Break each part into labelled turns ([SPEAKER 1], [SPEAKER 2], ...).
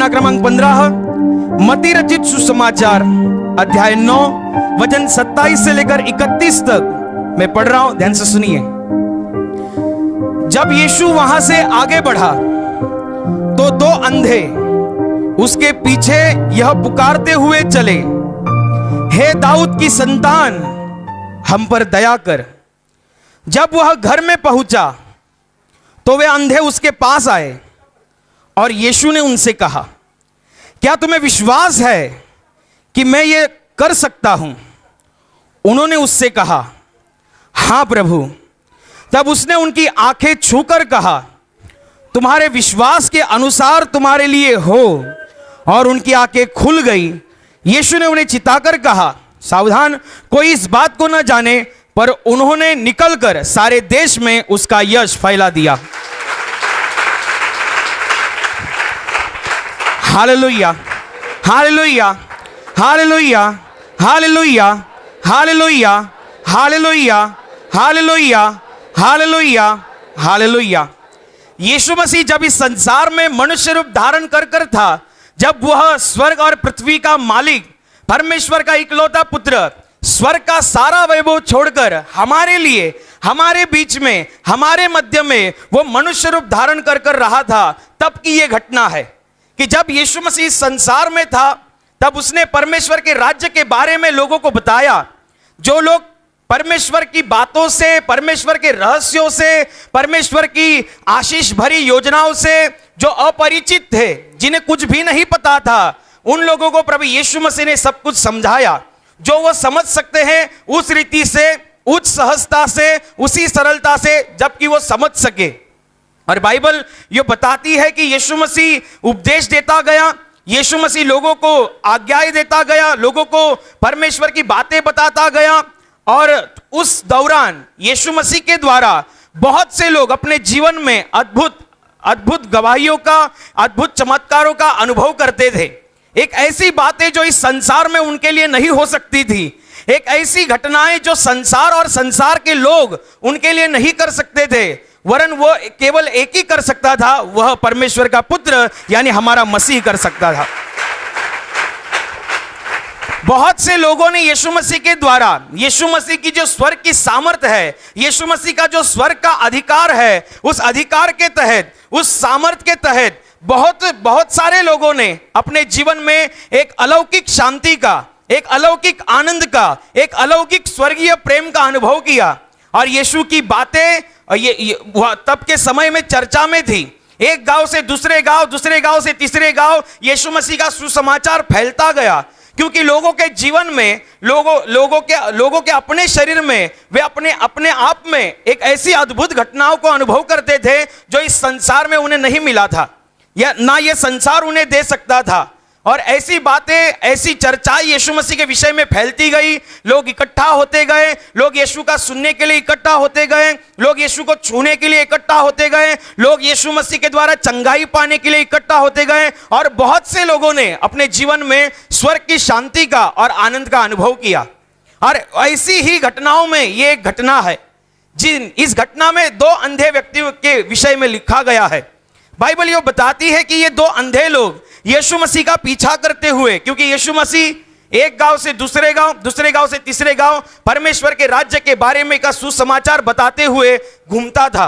[SPEAKER 1] पन्ना क्रमांक 15, मत्ती रचित सुसमाचार अध्याय 9 वचन 27 से लेकर 31 तक मैं पढ़ रहा हूं, ध्यान से सुनिए। जब यीशु वहां से आगे बढ़ा तो दो अंधे उसके पीछे यह पुकारते हुए चले, हे दाऊद की संतान, हम पर दया कर। जब वह घर में पहुंचा तो वे अंधे उसके पास आए और यीशु ने उनसे कहा, क्या तुम्हें विश्वास है कि मैं ये कर सकता हूं? उन्होंने उससे कहा, हां प्रभु। तब उसने उनकी आंखें छूकर कहा, तुम्हारे विश्वास के अनुसार तुम्हारे लिए हो, और उनकी आंखें खुल गई। यीशु ने उन्हें चिताकर कहा, सावधान, कोई इस बात को न जाने, पर उन्होंने निकलकर सारे देश में उसका यश फैला दिया। Hallelujah, hallelujah, hallelujah, hallelujah, hallelujah, hallelujah, hallelujah, hallelujah, hallelujah. यीशु मसीह जब इस संसार में मनुष्य रूप धारण कर था, जब वह स्वर्ग और पृथ्वी का मालिक, परमेश्वर का इकलौता पुत्र, स्वर्ग का सारा वैभव छोड़कर हमारे लिए, हमारे बीच में, हमारे मध्य में वो मनुष्य रूप धारण कर रहा था, तब की ये घटना है कि जब यीशु मसीह संसार में था तब उसने परमेश्वर के राज्य के बारे में लोगों को बताया। जो लोग परमेश्वर की बातों से, परमेश्वर के रहस्यों से, परमेश्वर की आशीष भरी योजनाओं से जो अपरिचित थे, जिन्हें कुछ भी नहीं पता था, उन लोगों को प्रभु यीशु मसीह ने सब कुछ समझाया, जो वो समझ सकते हैं उस रीति से, उस सहजता से, उसी सरलता से, जबकि वो समझ सके। और बाइबल ये बताती है कि यीशु मसीह उपदेश देता गया, यीशु मसीह लोगों को आज्ञाएं देता गया, लोगों को परमेश्वर की बातें बताता गया। और उस दौरान यीशु मसीह के द्वारा बहुत से लोग अपने जीवन में अद्भुत अद्भुत गवाहियों का, अद्भुत चमत्कारों का अनुभव करते थे। एक ऐसी बातें जो इस संसार में उनके लिए नहीं हो सकती थी, एक ऐसी घटनाएं जो संसार और संसार के लोग उनके लिए नहीं कर सकते थे, वरन वो केवल एक ही कर सकता था, वह परमेश्वर का पुत्र यानी हमारा मसीह कर सकता था। बहुत से लोगों ने यीशु मसीह के द्वारा, यीशु मसीह की जो स्वर्ग की सामर्थ्य है, यीशु मसीह का जो स्वर्ग का अधिकार है, उस अधिकार के तहत, उस सामर्थ्य के तहत बहुत सारे लोगों ने अपने जीवन में एक अलौकिक शांति का, एक अलौकिक आनंद का, एक अलौकिक स्वर्गीय प्रेम का अनुभव किया। और यीशु की बातें ये तब के समय में चर्चा में थी। एक गांव से दूसरे गांव, दूसरे गांव से तीसरे गांव यीशु मसीह का सुसमाचार फैलता गया, क्योंकि लोगों के जीवन में, लोगों के अपने शरीर में, वे अपने आप में एक ऐसी अद्भुत घटनाओं को अनुभव करते थे जो इस संसार में उन्हें नहीं मिला था, या ना ये संसार उन्हें दे सकता था। और ऐसी बातें, ऐसी चर्चाएं यीशु मसीह के विषय में फैलती गई। लोग इकट्ठा होते गए, लोग यीशु का सुनने के लिए इकट्ठा होते गए, लोग यीशु को छूने के लिए इकट्ठा होते गए, लोग यीशु मसीह के द्वारा चंगाई पाने के लिए इकट्ठा होते गए। और बहुत से लोगों ने अपने जीवन में स्वर्ग की शांति का और आनंद का अनुभव किया। और ऐसी ही घटनाओं में ये एक घटना है, इस घटना में दो अंधे व्यक्तियों के विषय में लिखा गया है। बाइबल ये बताती है कि ये दो अंधे लोग यीशु मसीह का पीछा करते हुए, क्योंकि यीशु मसीह एक गांव से दूसरे गांव, दूसरे गांव से तीसरे गांव परमेश्वर के राज्य के बारे में का सुसमाचार बताते हुए घूमता था।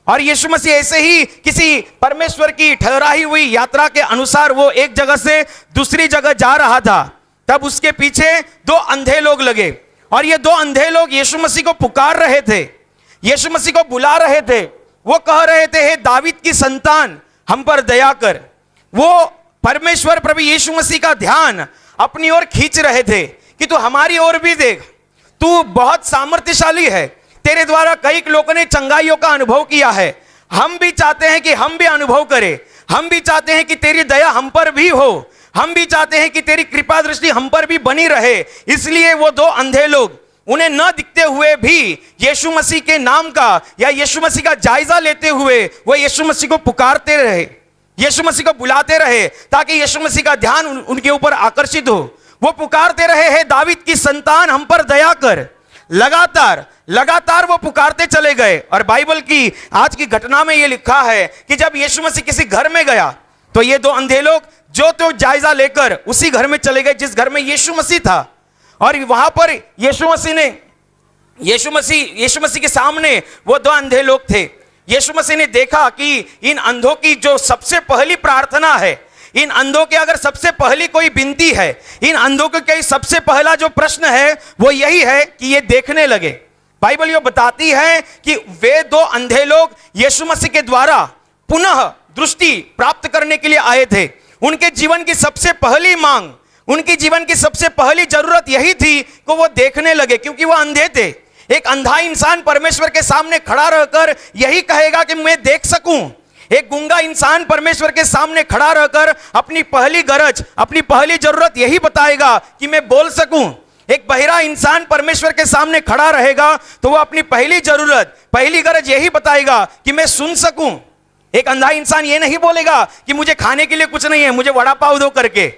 [SPEAKER 1] और यीशु मसीह ऐसे ही किसी परमेश्वर की ठहराई हुई यात्रा के अनुसार वो एक जगह से दूसरी जगह जा रहा था। तब उसके पीछे दो अंधे लोग लगे, और ये दो अंधे लोग यीशु मसीह को पुकार रहे थे, यीशु मसीह को बुला रहे थे। वो कह रहे थे, हे दावीद की संतान, हम पर दया कर। वो परमेश्वर प्रभु यीशु मसीह का ध्यान अपनी ओर खींच रहे थे कि तू हमारी ओर भी देख, तू बहुत सामर्थ्यशाली है, तेरे द्वारा कई लोगों ने चंगाइयों का अनुभव किया है। हम भी चाहते हैं कि हम भी अनुभव करें, हम भी चाहते हैं कि तेरी दया हम पर भी हो, हम भी चाहते हैं कि तेरी कृपा दृष्टि हम पर भी बनी रहे। इसलिए वो दो अंधे लोग, उन्हें न दिखते हुए भी यीशु मसीह के नाम का या यीशु मसीह का जायजा लेते हुए वो यीशु मसीह को पुकारते रहे, यीशु मसीह को बुलाते रहे, ताकि यीशु मसीह का ध्यान उनके ऊपर आकर्षित हो। वो पुकारते रहे, हे दावीद की संतान, हम पर दया कर। लगातार वो पुकारते चले गए। और बाइबल की आज की घटना में ये लिखा है कि जब यीशु मसीह किसी घर में गया तो ये दो अंधे लोग जो तो जायजा लेकर उसी घर में चले गए जिस घर में यीशु मसीह था। और वहां पर यीशु मसीह के सामने वो दो अंधे लोग थे। यीशु मसीह ने देखा कि इन अंधों की जो सबसे पहली प्रार्थना है, इन अंधों के अगर सबसे पहली कोई विनती है, इन अंधों के सबसे पहला जो प्रश्न है वो यही है कि ये देखने लगे। बाइबल ये बताती है कि वे दो अंधे लोग यीशु मसीह के द्वारा पुनः दृष्टि प्राप्त करने के लिए आए थे। उनके जीवन की सबसे पहली मांग, उनकी जीवन की सबसे पहली जरूरत यही थी कि वो देखने लगे, क्योंकि वो अंधे थे। एक अंधा इंसान परमेश्वर के सामने खड़ा रहकर यही कहेगा कि मैं देख सकूं। एक गूंगा इंसान परमेश्वर के सामने खड़ा रहकर अपनी पहली गरज, अपनी पहली जरूरत यही बताएगा कि मैं बोल सकूं। एक बहिरा इंसान परमेश्वर के सामने खड़ा रहेगा तो वो अपनी पहली जरूरत, पहली गरज यही बताएगा कि मैं सुन सकूं। एक अंधा इंसान ये नहीं बोलेगा कि मुझे खाने के लिए कुछ नहीं है, मुझे वड़ा पाव दो करके।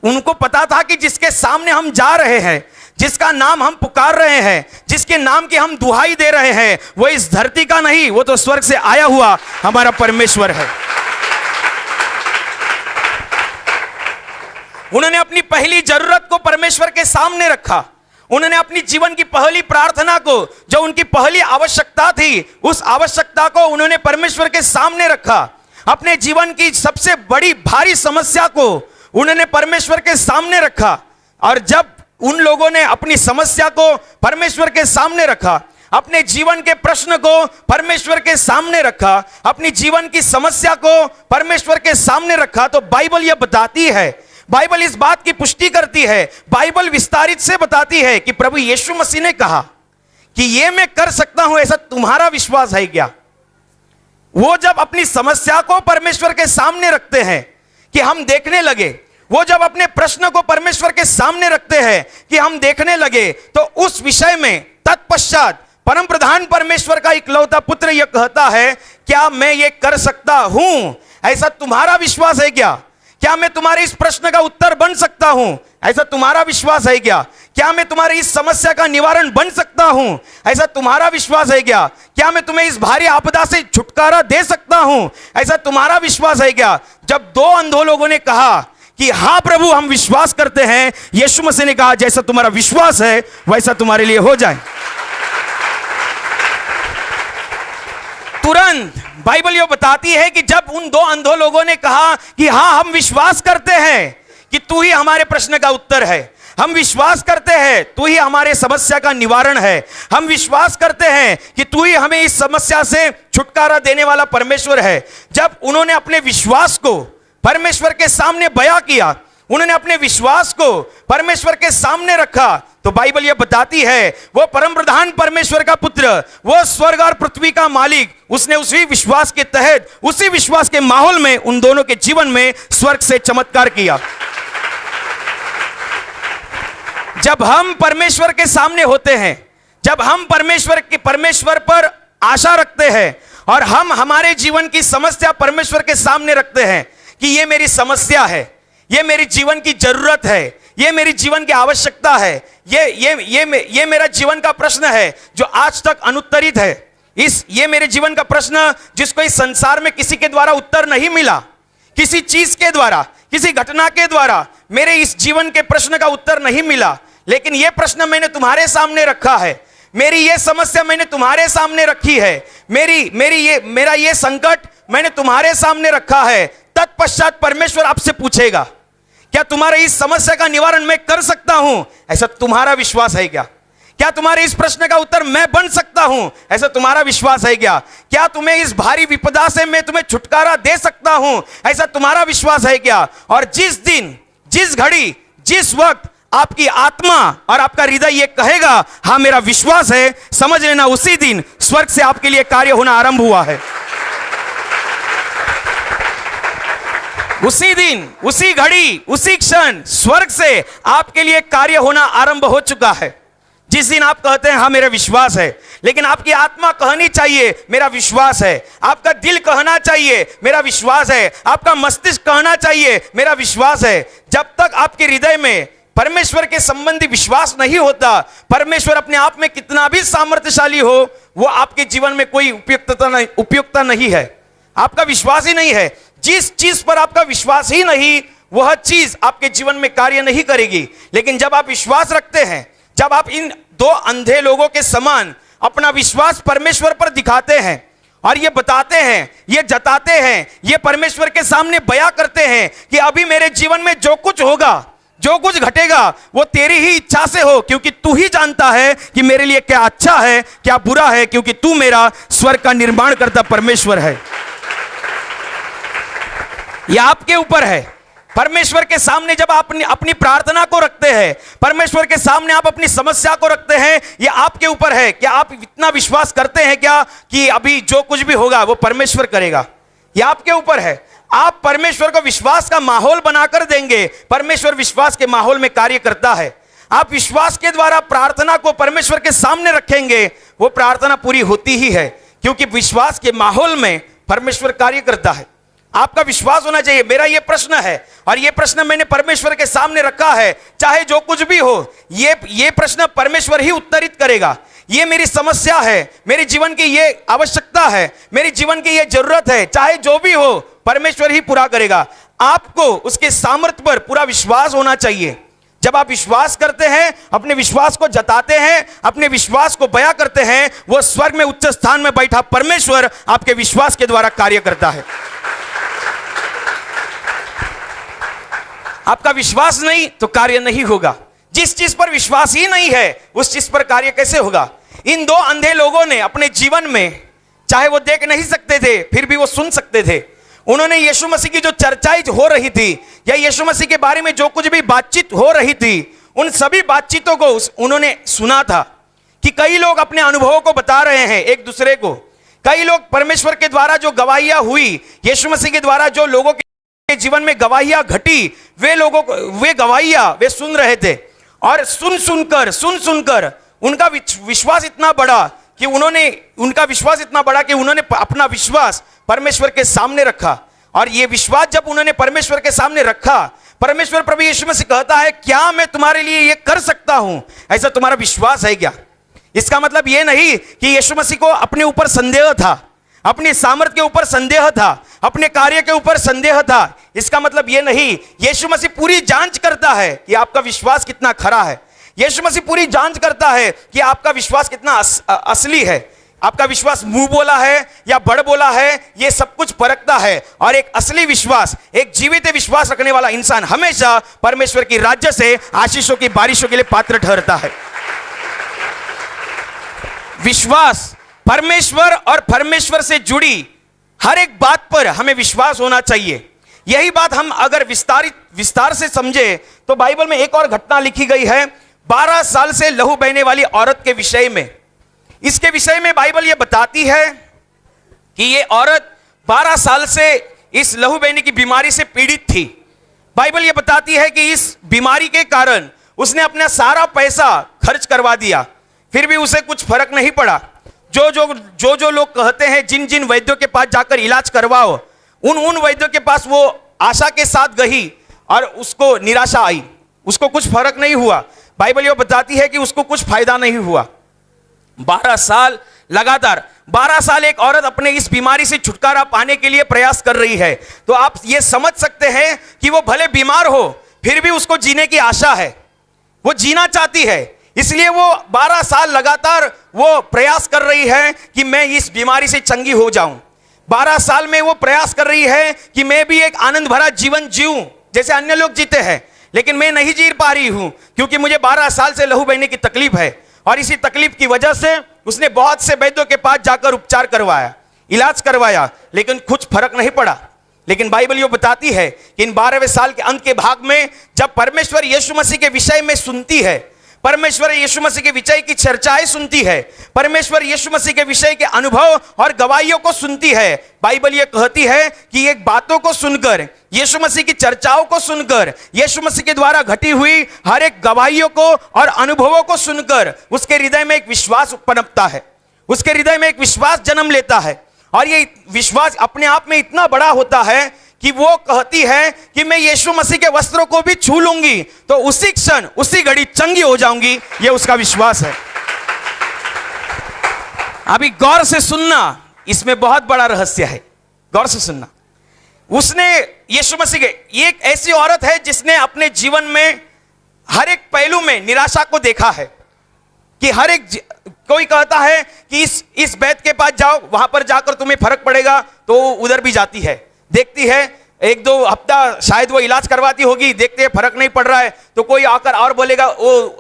[SPEAKER 1] उनको पता था कि जिसके सामने हम जा रहे हैं, जिसका नाम हम पुकार रहे हैं, जिसके नाम की हम दुहाई दे रहे हैं, वो इस धरती का नहीं, वो तो स्वर्ग से आया हुआ हमारा परमेश्वर है। उन्होंने अपनी पहली जरूरत को परमेश्वर के सामने रखा। उन्होंने अपनी जीवन की पहली प्रार्थना को, जो उनकी पहली आवश्यकता थी, उस आवश्यकता को उन्होंने परमेश्वर के सामने रखा। अपने जीवन की सबसे बड़ी भारी समस्या को उन्होंने परमेश्वर के सामने रखा। और जब उन लोगों ने अपनी समस्या को परमेश्वर के सामने रखा, अपने जीवन के प्रश्न को परमेश्वर के सामने रखा, अपनी जीवन की समस्या को परमेश्वर के सामने रखा, तो बाइबल यह बताती है, बाइबल इस बात की पुष्टि करती है, बाइबल विस्तारित से बताती है कि प्रभु यीशु मसीह ने कहा कि ये मैं कर सकता हूं, ऐसा तुम्हारा विश्वास है क्या? वो जब अपनी समस्या को परमेश्वर के सामने रखते हैं कि हम देखने लगे, वो जब अपने प्रश्न को परमेश्वर के सामने रखते हैं कि हम देखने लगे, तो उस विषय में तत्पश्चात परम प्रधान परमेश्वर का इकलौता पुत्र यह कहता है, क्या मैं ये कर सकता हूं, ऐसा तुम्हारा विश्वास है क्या? क्या मैं तुम्हारे इस प्रश्न का उत्तर बन सकता हूं, ऐसा तुम्हारा विश्वास है क्या? क्या मैं तुम्हारी इस समस्या का निवारण बन सकता हूं, ऐसा तुम्हारा विश्वास है क्या? क्या मैं तुम्हें इस भारी आपदा से छुटकारा दे सकता हूं, ऐसा तुम्हारा विश्वास है क्या? जब दो अंधों लोगों ने कहा कि हाँ प्रभु हम विश्वास करते हैं, यीशु मसीह ने कहा जैसा तुम्हारा विश्वास है वैसा तुम्हारे लिए हो जाए। तुरंत बाइबल ये बताती है कि जब उन दो अंधों लोगों ने कहा कि हाँ हम विश्वास करते हैं कि तू ही हमारे प्रश्न का उत्तर है, हम विश्वास करते हैं तू ही हमारे समस्या का निवारण है, हम विश्वास करते हैं कि तू ही हमें इस समस्या से छुटकारा देने वाला परमेश्वर है। जब उन्होंने अपने विश्वास को परमेश्वर के सामने बयां किया, उन्होंने अपने विश्वास को परमेश्वर के सामने रखा, तो बाइबल यह बताती है वो परम प्रधान परमेश्वर का पुत्र, वो स्वर्ग और पृथ्वी का मालिक, उसने उसी विश्वास के तहत, उसी विश्वास के माहौल में उन दोनों के जीवन में स्वर्ग से चमत्कार किया। जब हम परमेश्वर के सामने होते हैं, जब हम परमेश्वर पर आशा रखते हैं और हम हमारे जीवन की समस्या परमेश्वर के सामने रखते हैं कि ये मेरी समस्या है, ये मेरी जीवन की जरूरत है, ये मेरी जीवन की आवश्यकता है, ये मेरा जीवन का प्रश्न है जो आज तक अनुत्तरित है, ये मेरे जीवन का प्रश्न जिसको इस संसार में किसी के द्वारा उत्तर नहीं मिला, किसी चीज के द्वारा, किसी घटना के द्वारा मेरे इस जीवन के प्रश्न का उत्तर नहीं मिला, लेकिन यह प्रश्न मैंने तुम्हारे सामने रखा है, मेरी ये समस्या मैंने तुम्हारे सामने रखी है, मेरा ये संकट मैंने तुम्हारे सामने रखा है। तत्पश्चात परमेश्वर आपसे पूछेगा क्या तुम्हारे इस समस्या का निवारण मैं कर सकता हूं, ऐसा तुम्हारा विश्वास है क्या? क्या तुम्हारे इस प्रश्न का उत्तर मैं बन सकता हूं, ऐसा तुम्हारा विश्वास है क्या? क्या तुम्हें इस भारी विपदा से मैं तुम्हें छुटकारा दे सकता हूं, ऐसा तुम्हारा विश्वास है क्या? और जिस दिन, जिस घड़ी, जिस वक्त आपकी आत्मा और आपका हृदय ये कहेगा हाँ मेरा विश्वास है, समझ लेना उसी दिन स्वर्ग से आपके लिए कार्य होना आरंभ हुआ है। उसी दिन, उसी घड़ी, उसी क्षण स्वर्ग से आपके लिए कार्य होना आरंभ हो चुका है। जिस दिन आप कहते हैं हाँ मेरा विश्वास है, लेकिन आपकी आत्मा कहनी चाहिए मेरा विश्वास है, आपका दिल कहना चाहिए मेरा विश्वास है, आपका मस्तिष्क कहना चाहिए मेरा विश्वास है। जब तक आपके हृदय में परमेश्वर के संबंधी विश्वास नहीं होता, परमेश्वर अपने आप में कितना भी सामर्थ्यशाली हो, वो आपके जीवन में कोई उपयुक्तता नहीं है, आपका विश्वास ही नहीं है। जिस चीज पर आपका विश्वास ही नहीं, वह चीज आपके जीवन में कार्य नहीं करेगी। लेकिन जब आप विश्वास रखते हैं, जब आप इन दो अंधे लोगों के समान अपना विश्वास परमेश्वर पर दिखाते हैं और ये बताते हैं, ये जताते हैं, ये परमेश्वर के सामने बयां करते हैं कि अभी मेरे जीवन में जो कुछ होगा, जो कुछ घटेगा, वो तेरी ही इच्छा से हो, क्योंकि तू ही जानता है कि मेरे लिए क्या अच्छा है, क्या बुरा है, क्योंकि तू मेरा स्वर्ग का निर्माण करता परमेश्वर है। यह आपके ऊपर है। परमेश्वर के सामने जब आप अपनी प्रार्थना को रखते हैं, परमेश्वर के सामने आप अपनी समस्या को रखते हैं, यह आपके ऊपर है। क्या आप इतना विश्वास करते हैं क्या कि अभी जो कुछ भी होगा वो परमेश्वर करेगा? यह आपके ऊपर है। आप परमेश्वर को विश्वास का माहौल बनाकर देंगे, परमेश्वर विश्वास के माहौल में कार्य करता है। आप विश्वास के द्वारा प्रार्थना को परमेश्वर के सामने रखेंगे, वो प्रार्थना पूरी होती ही है, क्योंकि विश्वास के माहौल में परमेश्वर कार्य करता है। आपका विश्वास होना चाहिए। मेरा यह प्रश्न है और यह प्रश्न मैंने परमेश्वर के सामने रखा है, चाहे जो कुछ भी हो, ये प्रश्न परमेश्वर ही उत्तरित करेगा। ये मेरी समस्या है, मेरे जीवन की ये आवश्यकता है, मेरी जीवन की ये जरूरत है, चाहे जो भी हो परमेश्वर ही पूरा करेगा। आपको उसके सामर्थ्य पर पूरा विश्वास होना चाहिए। जब आप विश्वास करते हैं, अपने विश्वास को जताते हैं, अपने विश्वास को बयां करते हैं, वो स्वर्ग में उच्च स्थान में बैठा परमेश्वर आपके विश्वास के द्वारा कार्य करता है। आपका विश्वास नहीं तो कार्य नहीं होगा। जिस चीज पर विश्वास ही नहीं है उस चीज पर कार्य कैसे होगा? इन दो अंधे लोगों ने अपने जीवन में, चाहे वो देख नहीं सकते थे फिर भी वो सुन सकते थे, उन्होंने यीशु मसीह की जो चर्चाएं हो रही थी या यीशु मसीह के बारे में जो कुछ भी बातचीत हो रही थी, उन सभी बातचीतों को उन्होंने सुना था कि कई लोग अपने अनुभवों को बता रहे हैं एक दूसरे को। कई लोग परमेश्वर के द्वारा जो गवाहियां हुई, यीशु मसीह के द्वारा जो लोगों के जीवन में गवाहियां घटी, वे गवाहियां वे सुन रहे थे। और सुन सुनकर उनका विश्वास इतना बढ़ा कि उन्होंने अपना विश्वास परमेश्वर के सामने रखा। और ये विश्वास जब उन्होंने परमेश्वर के सामने रखा, परमेश्वर प्रभु यीशु मसीह कहता है, क्या मैं तुम्हारे लिए ये कर सकता हूं? ऐसा तुम्हारा विश्वास है क्या? इसका मतलब ये नहीं कि यीशु मसीह को अपने ऊपर संदेह था, अपने सामर्थ्य के ऊपर संदेह था, अपने कार्य के ऊपर संदेह था। इसका मतलब ये नहीं। यीशु मसीह पूरी जांच करता है कि आपका विश्वास कितना खरा है। यीशु मसीह पूरी जांच करता है कि आपका विश्वास कितना असली है। आपका विश्वास मुंह बोला है या बड़ बोला है, यह सब कुछ परखता है। और एक असली विश्वास, एक जीवित विश्वास रखने वाला इंसान हमेशा परमेश्वर की राज्य से आशीषों की बारिशों के लिए पात्र ठहरता है। विश्वास, परमेश्वर और परमेश्वर से जुड़ी हर एक बात पर हमें विश्वास होना चाहिए। यही बात हम अगर विस्तार से समझे तो बाइबल में एक और घटना लिखी गई है 12 साल से लहू बहने वाली औरत के विषय में। इसके विषय में बाइबल यह बताती है कि यह औरत 12 साल से इस लहू बहने की बीमारी से पीड़ित थी। बाइबल यह बताती है कि इस बीमारी के कारण उसने अपना सारा पैसा खर्च करवा दिया, फिर भी उसे कुछ फर्क नहीं पड़ा। जो लोग कहते हैं जिन जिन वैद्यों के पास जाकर इलाज करवाओ, उन वैद्यों के पास वो आशा के साथ गई और उसको निराशा आई, उसको कुछ फर्क नहीं हुआ। बाइबल ये बताती है कि उसको कुछ फायदा नहीं हुआ। 12 साल लगातार 12 साल एक औरत अपने इस बीमारी से छुटकारा पाने के लिए प्रयास कर रही है। तो आप ये समझ सकते हैं कि वो भले बीमार हो फिर भी उसको जीने की आशा है, वो जीना चाहती है। इसलिए वो 12 साल लगातार वो प्रयास कर रही है कि मैं इस बीमारी से चंगी हो जाऊं। 12 साल में वो प्रयास कर रही है कि मैं भी एक आनंद भरा जीवन जीऊं जैसे अन्य लोग जीते हैं, लेकिन मैं नहीं जी पा रही हूं क्योंकि मुझे 12 साल से लहू बहने की तकलीफ है। और इसी तकलीफ की वजह से उसने बहुत से वैद्यों के पास जाकर उपचार करवाया, इलाज करवाया, लेकिन कुछ फर्क नहीं पड़ा। लेकिन बाइबल ये बताती है कि इन 12वें साल के अंत के भाग में जब परमेश्वर यीशु मसीह के विषय में सुनती है, परमेश्वर यीशु मसीह के विषय की चर्चाएं सुनती है, परमेश्वर यीशु मसीह के विषय के अनुभव और गवाहियों को सुनती है, बाइबल ये कहती है कि एक बातों को सुनकर, यीशु मसीह की चर्चाओं को सुनकर, यीशु मसीह के द्वारा घटी हुई हर एक गवाहियों को और अनुभवों को सुनकर उसके हृदय में एक विश्वास पनपता है, उसके हृदय में एक विश्वास जन्म लेता है। और ये विश्वास अपने आप में इतना बड़ा होता है कि वो कहती है कि मैं यीशु मसीह के वस्त्रों को भी छू लूंगी तो उसी क्षण उसी घड़ी चंगी हो जाऊंगी। ये उसका विश्वास है। अभी गौर से सुनना, इसमें बहुत बड़ा रहस्य है, गौर से सुनना। उसने यीशु मसीह के, ये एक ऐसी औरत है जिसने अपने जीवन में हर एक पहलू में निराशा को देखा है कि हर एक कोई कहता है कि इस वैद्य के पास जाओ, वहां पर जाकर तुम्हें फर्क पड़ेगा, तो उधर भी जाती है, देखती है, एक दो हफ्ता शायद वो इलाज करवाती होगी, देखते हैं फर्क नहीं पड़ रहा है, तो कोई आकर और बोलेगा वो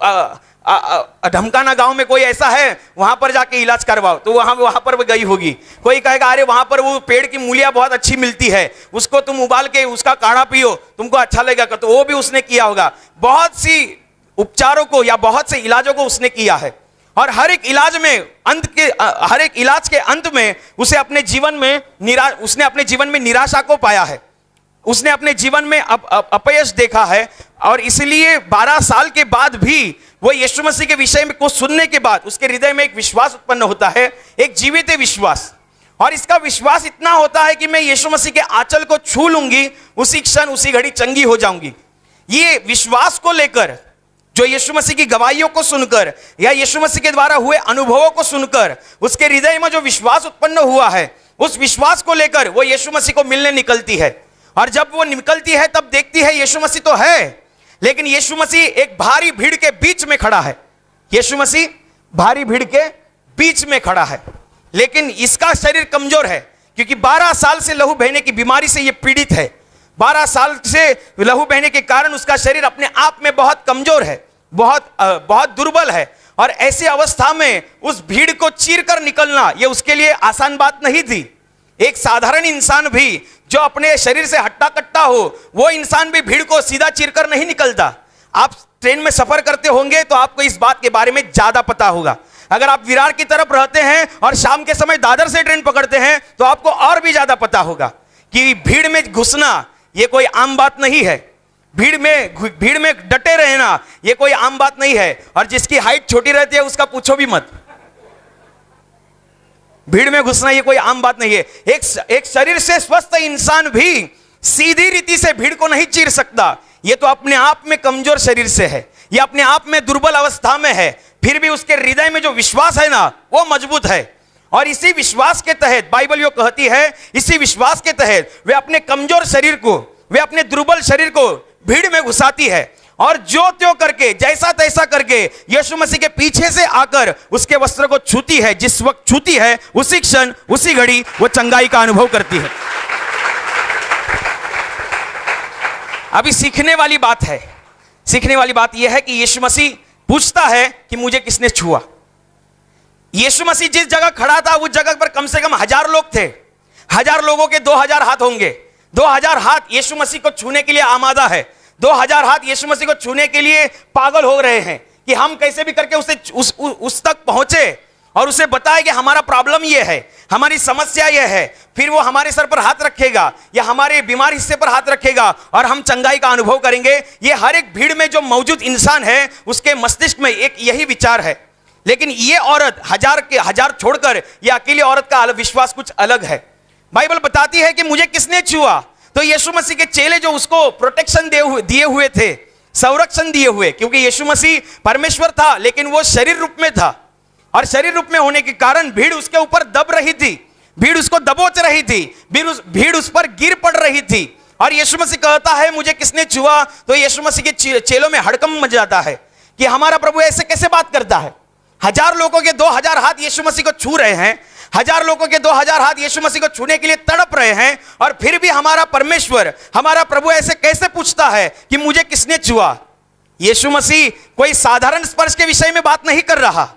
[SPEAKER 1] ढमकाना गांव में कोई ऐसा है, वहां पर जाके इलाज करवाओ, तो वहां पर वो गई होगी। कोई कहेगा अरे वहां पर वो पेड़ की मूलियां बहुत अच्छी मिलती है, उसको तुम उबाल के उसका काढ़ा पियो, तुमको अच्छा लगेगा, तो वो भी उसने किया होगा। बहुत सी उपचारों को या बहुत से इलाजों को उसने किया है, और हर एक इलाज के अंत में उसने अपने जीवन में निराशा को पाया है, उसने अपने जीवन में अपयश देखा है। और इसलिए 12 साल के बाद भी वो यीशु मसीह के विषय में को सुनने के बाद उसके हृदय में एक विश्वास उत्पन्न होता है, एक जीवित विश्वास। और इसका विश्वास इतना होता है कि मैं यीशु मसीह के आंचल को छू लूंगी, उसी क्षण उसी घड़ी चंगी हो जाऊंगी। ये विश्वास को लेकर, जो यीशु मसीह की गवाहियों को सुनकर या यीशु मसीह के द्वारा हुए अनुभवों को सुनकर उसके हृदय में जो विश्वास उत्पन्न हुआ है, उस विश्वास को लेकर वो यीशु मसीह को मिलने निकलती है। और जब वो निकलती है तब देखती है यीशु मसीह तो है, लेकिन यीशु मसीह एक भारी भीड़ के बीच में खड़ा है। यीशु मसीह भारी भीड़ के बीच में खड़ा है, लेकिन इसका शरीर कमजोर है, क्योंकि 12 साल से लहू बहने की बीमारी से यह पीड़ित है। 12 साल से लहू बहने के कारण उसका शरीर अपने आप में बहुत कमजोर है, बहुत दुर्बल है। और ऐसी अवस्था में उस भीड़ को चीरकर निकलना यह उसके लिए आसान बात नहीं थी। एक साधारण इंसान भी जो अपने शरीर से हट्टा कट्टा हो, वो इंसान भी भीड़ को सीधा चीरकर नहीं निकलता। आप ट्रेन में सफर करते होंगे तो आपको इस बात के बारे में ज्यादा पता होगा। अगर आप विरार की तरफ रहते हैं और शाम के समय दादर से ट्रेन पकड़ते हैं तो आपको और भी ज्यादा पता होगा कि भीड़ में घुसना ये कोई आम बात नहीं है। भीड़ में डटे रहना ये कोई आम बात नहीं है। और जिसकी हाइट छोटी रहती है उसका पूछो भी मत। भीड़ में घुसना ये कोई आम बात नहीं है। एक शरीर से स्वस्थ इंसान भी सीधी रीति से भीड़ को नहीं चीर सकता। ये तो अपने आप में कमजोर शरीर से है, ये अपने आप में दुर्बल अवस्था में है, फिर भी उसके हृदय में जो विश्वास है ना वो मजबूत है। और इसी विश्वास के तहत बाइबल यो कहती है, इसी विश्वास के तहत वे अपने कमजोर शरीर को, वे अपने दुर्बल शरीर को भीड़ में घुसाती है और जो त्यों करके, जैसा तैसा करके यीशु मसीह के पीछे से आकर उसके वस्त्र को छूती है। जिस वक्त छूती है उसी क्षण उसी घड़ी वो चंगाई का अनुभव करती है। अभी सीखने वाली बात है, सीखने वाली बात यह है कि यीशु मसीह पूछता है कि मुझे किसने छुआ। यीशु मसीह जिस जगह खड़ा था उस जगह पर कम से कम 1000 लोग थे। 1000 लोगों के 2000 हाथ होंगे। 2000 हाथ यीशु मसीह को छूने के लिए आमादा है। 2000 हाथ यीशु मसीह को छूने के लिए पागल हो रहे हैं कि हम कैसे भी करके उस तक पहुंचे और उसे बताए कि हमारा प्रॉब्लम यह है, हमारी समस्या यह है। फिर वो हमारे सर पर हाथ रखेगा या हमारे बीमार हिस्से पर हाथ रखेगा और हम चंगाई का अनुभव करेंगे। ये हर एक भीड़ में जो मौजूद इंसान है उसके मस्तिष्क में एक यही विचार है। लेकिन ये औरत 1000 छोड़कर ये अकेली औरत का विश्वास कुछ अलग है। बाइबल बताती है कि मुझे किसने छुआ। तो यीशु मसीह के चेले जो उसको प्रोटेक्शन दिए हुए थे, संरक्षण दिए हुए, क्योंकि यीशु मसीह परमेश्वर था लेकिन वो शरीर रूप में था और शरीर रूप में होने के कारण भीड़ उसके ऊपर दब रही थी, भीड़ उसको दबोच रही थी, भीड़ उस पर गिर पड़ रही थी। और यीशु मसीह कहता है मुझे किसने छुआ, तो यीशु मसीह के चेलों में हड़कंप मच जाता है कि हमारा प्रभु ऐसे कैसे बात करता है। 1000 लोगों के 2000 हाथ यीशु मसीह को छू रहे हैं, 1000 लोगों के 2000 हाथ यीशु मसीह को छूने के लिए तड़प रहे हैं, और फिर भी हमारा परमेश्वर, हमारा प्रभु ऐसे कैसे पूछता है कि मुझे किसने छुआ। यीशु मसीह कोई साधारण स्पर्श के विषय में बात नहीं कर रहा।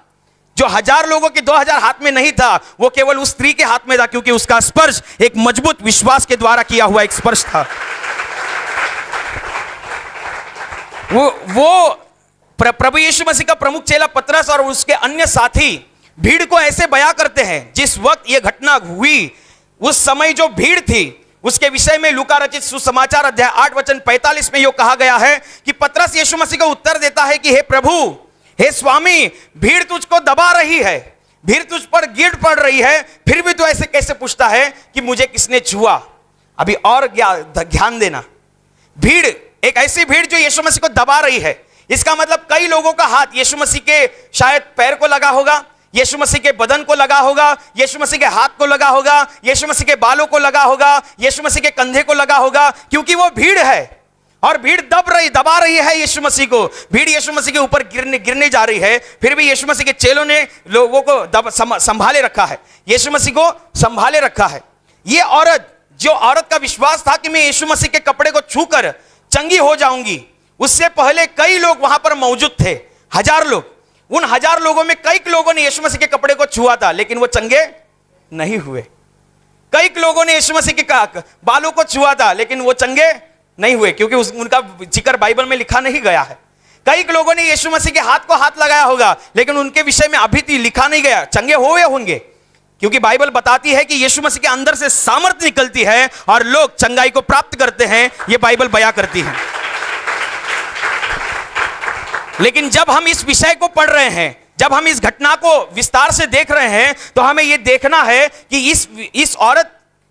[SPEAKER 1] जो 1000 लोगों के 2000 हाथ में नहीं था वो केवल उस स्त्री के हाथ में था, क्योंकि उसका स्पर्श एक मजबूत विश्वास के द्वारा किया हुआ एक स्पर्श था। वो प्रभु यीशु मसीह का प्रमुख चेला पतरस और उसके अन्य साथी भीड़ को ऐसे बयां करते हैं। जिस वक्त यह घटना हुई उस समय जो भीड़ थी उसके विषय में लूका रचित सुसमाचार अध्याय 8 वचन 45 में यह कहा गया है कि पतरस यीशु मसीह को उत्तर देता है कि हे प्रभु, हे स्वामी, भीड़ तुझको दबा रही है, भीड़ तुझ पर गिर पड़ रही है, फिर भी तू ऐसे कैसे पूछता है कि मुझे किसने छुआ। अभी और ध्यान देना, भीड़ एक ऐसी भीड़ जो यीशु मसीह को दबा रही है। इसका मतलब कई लोगों का हाथ यीशु मसीह के शायद पैर को लगा होगा यीशु मसीह के बदन को लगा होगा, यीशु मसीह के हाथ को लगा होगा, यीशु मसीह के बालों को लगा होगा, यीशु मसीह के कंधे को लगा होगा, क्योंकि वो भीड़ है और भीड़ दबा रही है यीशु मसीह को। भीड़ यीशु मसीह के ऊपर गिरने जा रही है, फिर भी यीशु मसीह के चेलों ने लोगों को संभाले रखा है, यीशु मसीह को संभाले रखा है। ये औरत का विश्वास था कि मैं यीशु मसीह के कपड़े को छूकर चंगी हो जाऊंगी, उससे पहले कई लोग वहां पर मौजूद थे, 1000 लोग। उन 1000 लोगों में कई लोगों ने यीशु मसीह के कपड़े को छुआ था, लेकिन वो चंगे नहीं हुए। कई लोगों ने यीशु मसीह के बालों को छुआ था, लेकिन वो चंगे नहीं हुए, क्योंकि उनका जिक्र बाइबल में लिखा नहीं गया है। कई लोगों ने यीशु मसीह के हाथ को हाथ लगाया होगा, लेकिन उनके विषय में अभी भी लिखा नहीं गया चंगे हुए होंगे, क्योंकि बाइबल बताती है कि यीशु मसीह के अंदर से सामर्थ्य निकलती है और लोग चंगाई को प्राप्त करते हैं। यह बाइबल बयां करती है। लेकिन जब हम इस विषय को पढ़ रहे हैं, जब हम इस घटना को विस्तार से देख रहे हैं, तो हमें यह देखना है कि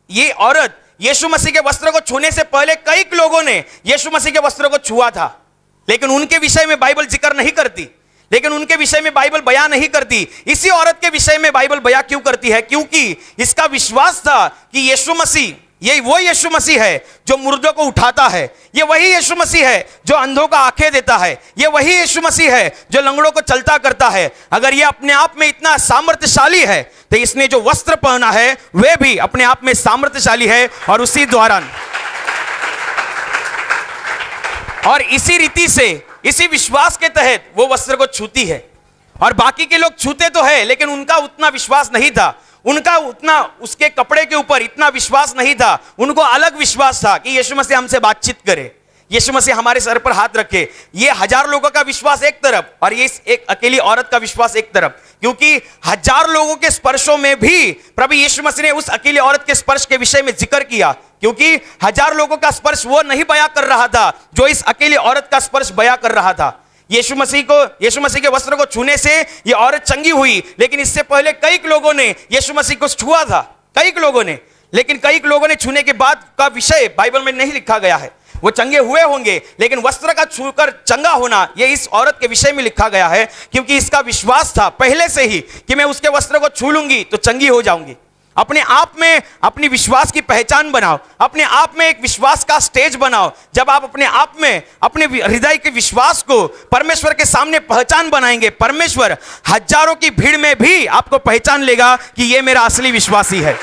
[SPEAKER 1] ये औरत यीशु मसीह के वस्त्र को छूने से पहले कई लोगों ने यीशु मसीह के वस्त्र को छुआ था, लेकिन उनके विषय में बाइबल जिक्र नहीं करती, लेकिन उनके विषय में बाइबल बयां नहीं करती। इसी औरत के विषय में बाइबल बयां क्यों करती है? क्योंकि इसका विश्वास था कि यीशु मसीह, ये वो यीशु मसीह है जो मुर्दों को उठाता है, ये वही यीशु मसीह है जो अंधों को आंखें देता है, ये वही यीशु मसीह है जो लंगड़ों को चलता करता है। अगर ये अपने आप में इतना सामर्थ्यशाली है, तो इसने जो वस्त्र पहना है वे भी अपने आप में सामर्थ्यशाली है, और उसी दौरान और इसी रीति से, इसी विश्वास के तहत वो वस्त्र को छूती है। और बाकी के लोग छूते तो है, लेकिन उनका उतना विश्वास नहीं था, उनका उतना उसके कपड़े के ऊपर इतना विश्वास नहीं था। उनको अलग विश्वास था कि यीशु मसीह हमसे बातचीत करे, यीशु मसीह हमारे सर पर हाथ रखे। ये 1000 लोगों का विश्वास एक तरफ, और ये एक अकेली औरत का विश्वास एक तरफ, क्योंकि 1000 लोगों के स्पर्शों में भी प्रभु यीशु मसीह ने उस अकेली औरत के स्पर्श के विषय में जिक्र किया, क्योंकि 1000 लोगों का स्पर्श वो नहीं बयां कर रहा था जो इस अकेली औरत का स्पर्श बयां कर रहा था। यीशु मसीह के वस्त्र को छूने से ये औरत चंगी हुई, लेकिन इससे पहले कई लोगों ने यीशु मसीह को छुआ था, कई लोगों ने, लेकिन कई लोगों ने छूने के बाद का विषय बाइबल में नहीं लिखा गया है। वो चंगे हुए होंगे, लेकिन वस्त्र का छूकर चंगा होना ये इस औरत के विषय में लिखा गया है, क्योंकि इसका विश्वास था पहले से ही कि मैं उसके वस्त्र को छू लूंगी तो चंगी हो जाऊंगी। अपने आप में अपनी विश्वास की पहचान बनाओ, अपने आप में एक विश्वास का स्टेज बनाओ। जब आप अपने आप में अपने हृदय के विश्वास को परमेश्वर के सामने पहचान बनाएंगे, परमेश्वर 1000 की भीड़ में भी आपको पहचान लेगा कि ये मेरा असली विश्वासी है।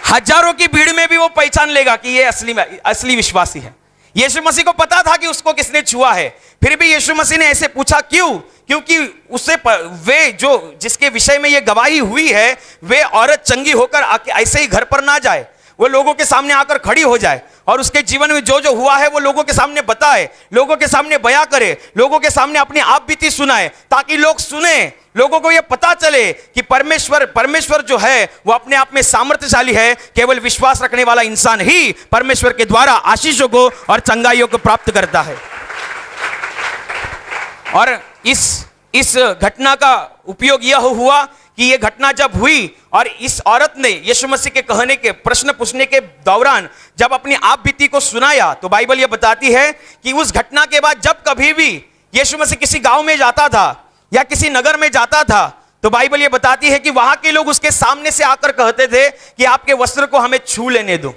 [SPEAKER 1] 1000 की भीड़ में भी वो पहचान लेगा कि ये असली विश्वासी है। यीशु मसीह को पता था कि उसको किसने छुआ है, फिर भी यीशु मसीह ने ऐसे पूछा क्यों? क्योंकि उससे वे जो जिसके विषय में ये गवाही हुई है, वे औरत चंगी होकर ऐसे ही घर पर ना जाए, वो लोगों के सामने आकर खड़ी हो जाए और उसके जीवन में जो जो हुआ है वो लोगों के सामने बताए, लोगों के सामने बयां करे, लोगों के सामने अपनी आप बीती सुनाए, ताकि लोग सुने, लोगों को ये पता चले कि परमेश्वर जो है वो अपने आप में सामर्थ्यशाली है। केवल विश्वास रखने वाला इंसान ही परमेश्वर के द्वारा आशीषों को और चंगाइयों को प्राप्त करता है। और इस घटना का उपयोग यह हुआ कि यह घटना जब हुई और इस औरत ने यीशु मसीह के कहने के प्रश्न पूछने के दौरान जब अपनी आप बीती को सुनाया, तो बाइबल यह बताती है कि उस घटना के बाद जब कभी भी यीशु मसीह किसी गांव में जाता था या किसी नगर में जाता था, तो बाइबल यह बताती है कि वहां के लोग उसके सामने से आकर कहते थे कि आपके वस्त्र को हमें छू लेने दो,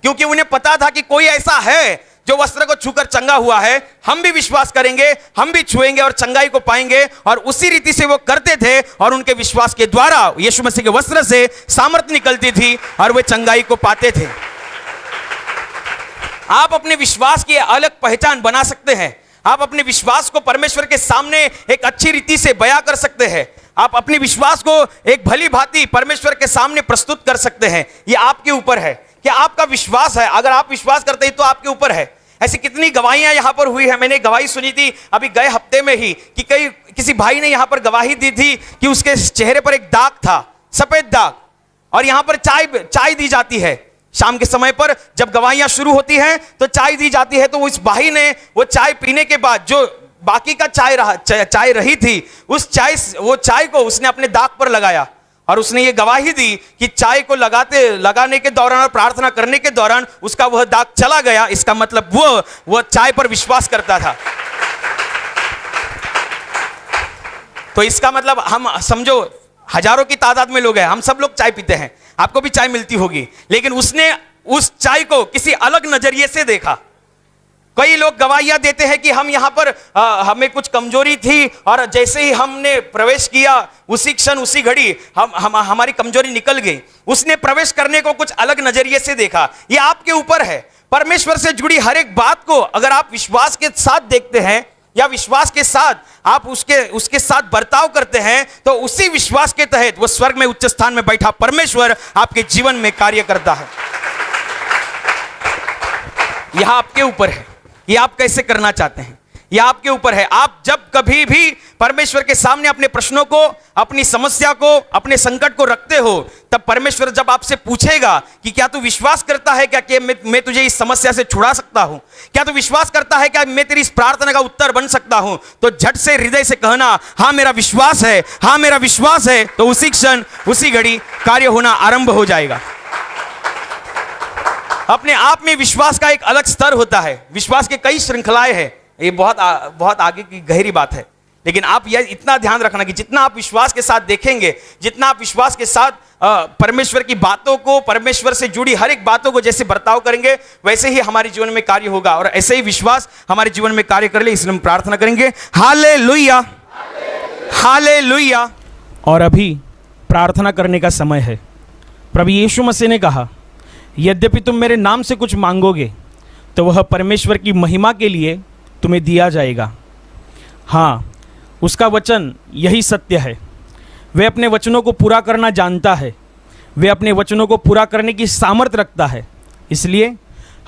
[SPEAKER 1] क्योंकि उन्हें पता था कि कोई ऐसा है जो वस्त्र को छूकर चंगा हुआ है, हम भी विश्वास करेंगे, हम भी छुएंगे और चंगाई को पाएंगे। और उसी रीति से वो करते थे और उनके विश्वास के द्वारा यीशु मसीह के वस्त्र से सामर्थ्य निकलती थी और वे चंगाई को पाते थे। आप अपने विश्वास की अलग पहचान बना सकते हैं, आप अपने विश्वास को परमेश्वर के सामने एक अच्छी रीति से बयां कर सकते हैं, आप अपने विश्वास को एक भली भांति परमेश्वर के सामने प्रस्तुत कर सकते हैं। यह आपके ऊपर है कि आपका विश्वास है। अगर आप विश्वास करते हैं तो आपके ऊपर है। ऐसी कितनी गवाहियां यहां पर हुई है। मैंने गवाही सुनी थी अभी गए हफ्ते में ही कि किसी भाई ने यहां पर गवाही दी थी कि उसके चेहरे पर एक दाग था, सफेद दाग, और यहां पर चाय दी जाती है। शाम के समय पर जब गवाहियां शुरू होती हैं तो चाय दी जाती है। तो उस भाई ने वो चाय पीने के बाद जो बाकी का चाय रही थी, वो चाय को उसने अपने दाग पर लगाया और उसने ये गवाही दी कि चाय को लगाने के दौरान और प्रार्थना करने के दौरान उसका वह दाग चला गया। इसका मतलब वो चाय पर विश्वास करता था। तो इसका मतलब हम समझो हजारों की तादाद में लोग हैं, हम सब लोग चाय पीते हैं, आपको भी चाय मिलती होगी, लेकिन उसने उस चाय को किसी अलग नजरिए से देखा। कई लोग गवाहियां देते हैं कि हम यहां पर हमें कुछ कमजोरी थी और जैसे ही हमने प्रवेश किया उसी क्षण उसी घड़ी हमारी कमजोरी निकल गई। उसने प्रवेश करने को कुछ अलग नजरिए से देखा। ये आपके ऊपर है। परमेश्वर से जुड़ी हर एक बात को अगर आप विश्वास के साथ देखते हैं या विश्वास के साथ आप उसके साथ बर्ताव करते हैं, तो उसी विश्वास के तहत वो स्वर्ग में उच्च स्थान में बैठा परमेश्वर आपके जीवन में कार्य करता है। यह आपके ऊपर है, ये आप कैसे करना चाहते हैं, यह आपके ऊपर है। आप जब कभी भी परमेश्वर के सामने अपने प्रश्नों को, अपनी समस्या को, अपने संकट को रखते हो, तब परमेश्वर जब आपसे पूछेगा कि क्या तू विश्वास करता है क्या कि मैं तुझे इस समस्या से छुड़ा सकता हूं, क्या तू विश्वास करता है क्या मैं तेरी इस प्रार्थना का उत्तर बन सकता हूं, तो झट से हृदय से कहना हां मेरा विश्वास है, हां मेरा विश्वास है। तो उसी क्षण उसी घड़ी कार्य होना आरंभ हो जाएगा। अपने आप में विश्वास का एक अलग स्तर होता है। विश्वास के कई श्रृंखलाएं हैं, ये बहुत आगे की गहरी बात है, लेकिन आप यह इतना ध्यान रखना कि जितना आप विश्वास के साथ देखेंगे, जितना आप विश्वास के साथ परमेश्वर की बातों को, परमेश्वर से जुड़ी हर एक बातों को जैसे बर्ताव करेंगे, वैसे ही हमारे जीवन में कार्य होगा और ऐसे ही विश्वास हमारे जीवन में कार्य कर ले। इसलिए हम प्रार्थना करेंगे, हालेलुया, हालेलुया। और अभी प्रार्थना करने का समय है। प्रभु यीशु मसीह ने कहा, यद्यपि तुम मेरे नाम से कुछ मांगोगे तो वह परमेश्वर की महिमा के लिए तुम्हें दिया जाएगा। हाँ, उसका वचन यही सत्य है। वह अपने वचनों को पूरा करना जानता है, वह अपने वचनों को पूरा करने की सामर्थ रखता है। इसलिए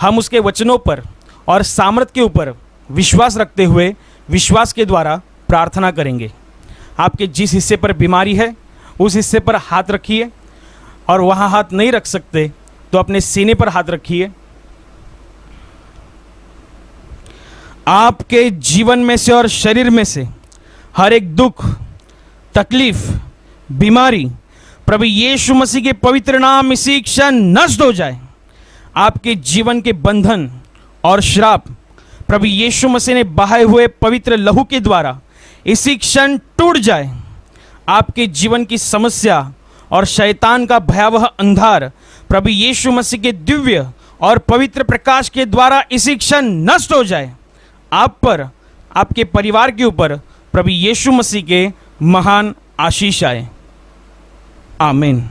[SPEAKER 1] हम उसके वचनों पर और सामर्थ के ऊपर विश्वास रखते हुए विश्वास के द्वारा प्रार्थना करेंगे। आपके जिस हिस्से पर बीमारी है उस हिस्से पर हाथ रखिए, और वहाँ हाथ नहीं रख सकते तो अपने सीने पर हाथ रखिए। आपके जीवन में से और शरीर में से हर एक दुख, तकलीफ, बीमारी प्रभु यीशु मसीह के पवित्र नाम इसी क्षण नष्ट हो जाए। आपके जीवन के बंधन और श्राप प्रभु यीशु मसीह ने बहाए हुए पवित्र लहू के द्वारा इसी क्षण टूट जाए। आपके जीवन की समस्या और शैतान का भयावह अंधार प्रभु यीशु मसीह के दिव्य और पवित्र प्रकाश के द्वारा इसी क्षण नष्ट हो जाए। आप पर, आपके परिवार के ऊपर प्रभु यीशु मसीह के महान आशीष आए। आमीन।